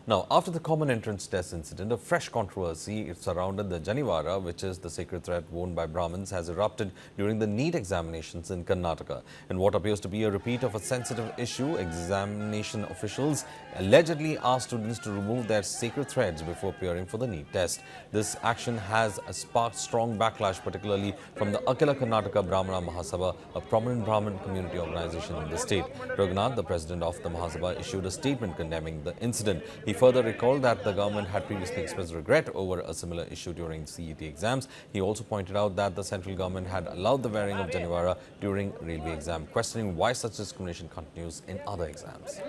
Now, after the common entrance test incident, a fresh controversy surrounded the janivara, which is the sacred thread worn by Brahmins, has erupted during the NEET examinations in Karnataka. In what appears to be a repeat of a sensitive issue, examination officials allegedly asked students to remove their sacred threads before appearing for the NEET test. This action has sparked strong backlash, particularly from the Akhila Karnataka Brahmana Mahasabha, a prominent Brahmin community organization in the state. Raghunath, the president of the Mahasabha, issued a statement condemning the incident. He further recalled that the government had previously expressed regret over a similar issue during CET exams. He also pointed out that the central government had allowed the wearing of janivara during railway exam, questioning why such discrimination continues in other exams.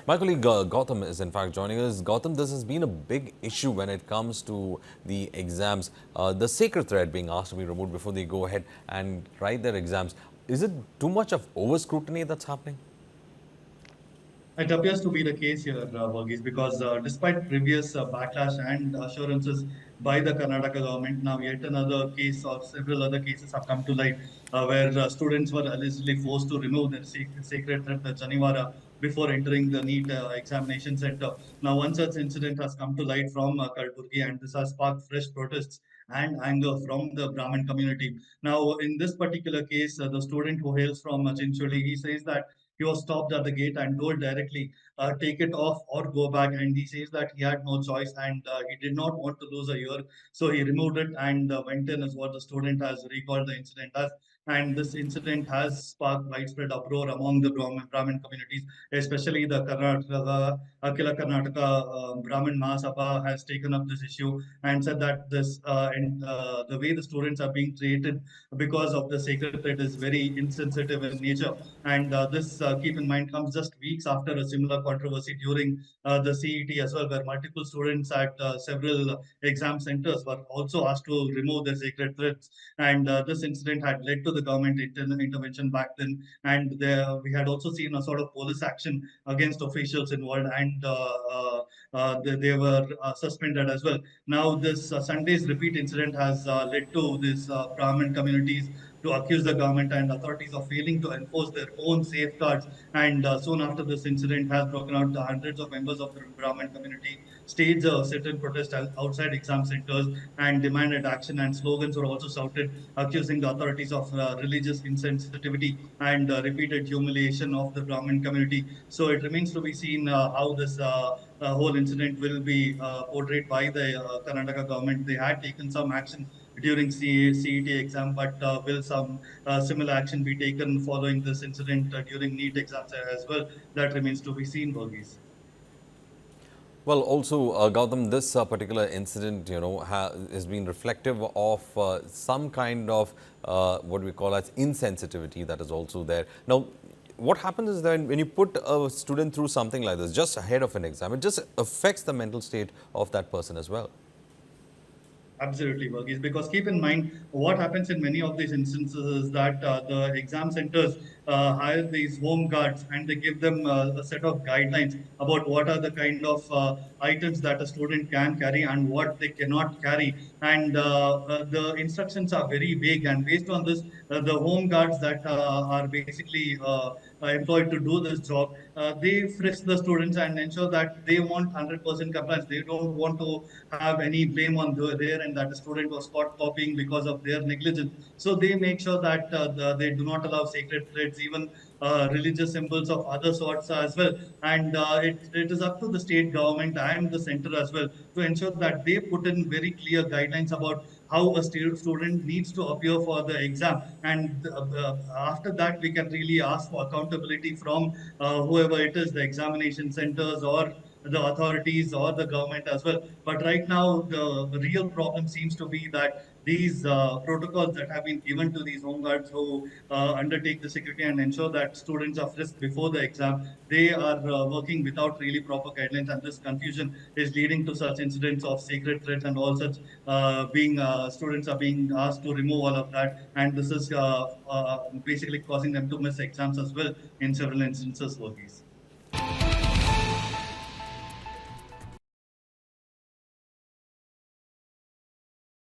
My colleague Gautam is in fact joining us. Gautam, this has been a big issue when it comes to the exams. The sacred thread being asked to be removed before they go ahead and write their exams. Is it too much of over scrutiny that's happening? It appears to be the case here, Varghese, because despite previous backlash and assurances by the Karnataka government, now yet another case or several other cases have come to light where students were allegedly forced to remove their sacred thread, the Janivara, before entering the NEET examination center. Now, one such incident has come to light from Kalburgi, and this has sparked fresh protests and anger from the Brahmin community. Now, in this particular case, the student who hails from Chincholi, he says that he was stopped at the gate and told directly, take it off or go back. And he says that he had no choice and he did not want to lose a year. So he removed it and went in, is what the student has recalled the incident as. And this incident has sparked widespread uproar among the Brahmin communities, especially the Akhila Karnataka Brahman Mahasabha has taken up this issue and said that the way the students are being treated because of the sacred thread is very insensitive in nature. And this, keep in mind, comes just weeks after a similar controversy during the CET as well, where multiple students at several exam centers were also asked to remove their sacred threads. And this incident had led to the government intervention back then. And we had also seen a sort of police action against officials involved, and they were suspended as well. Now, this Sunday's repeat incident has led to this Brahmin communities to accuse the government and authorities of failing to enforce their own safeguards. And soon after this incident has broken out, the hundreds of members of the Brahmin community staged a sit-in protest outside exam centers and demanded action. And slogans were also shouted, accusing the authorities of religious insensitivity and repeated humiliation of the Brahmin community. So it remains to be seen how this whole incident will be portrayed by the Karnataka government. They had taken some action during CET exam, but will some similar action be taken following this incident during NEET exams as well? That remains to be seen, Burgess. Well, also, Gautam, this particular incident, has been reflective of some kind of what we call as insensitivity that is also there. Now, what happens is that when you put a student through something like this, just ahead of an exam, it just affects the mental state of that person as well. Absolutely, Varghese. Because keep in mind, what happens in many of these instances is that the exam centers hire these home guards and they give them a set of guidelines about what are the kind of items that a student can carry and what they cannot carry. And the instructions are very vague. And based on this, the home guards that are basically employed to do this job, they frisk the students and ensure that they want 100% compliance. They don't want to have any blame on their end that the student was caught copying because of their negligence. So they make sure that they do not allow sacred threads, even religious symbols of other sorts as well. And it is up to the state government and the center as well to ensure that they put in very clear guidelines about how a student needs to appear for the exam. And after that, we can really ask for accountability from whoever it is, the examination centers or the authorities or the government as well. But right now, the real problem seems to be that these protocols that have been given to these home guards who undertake the security and ensure that students are frisked before the exam, they are working without really proper guidelines, and this confusion is leading to such incidents of sacred threats and all such being students are being asked to remove all of that, and this is basically causing them to miss exams as well in several instances, Verghese.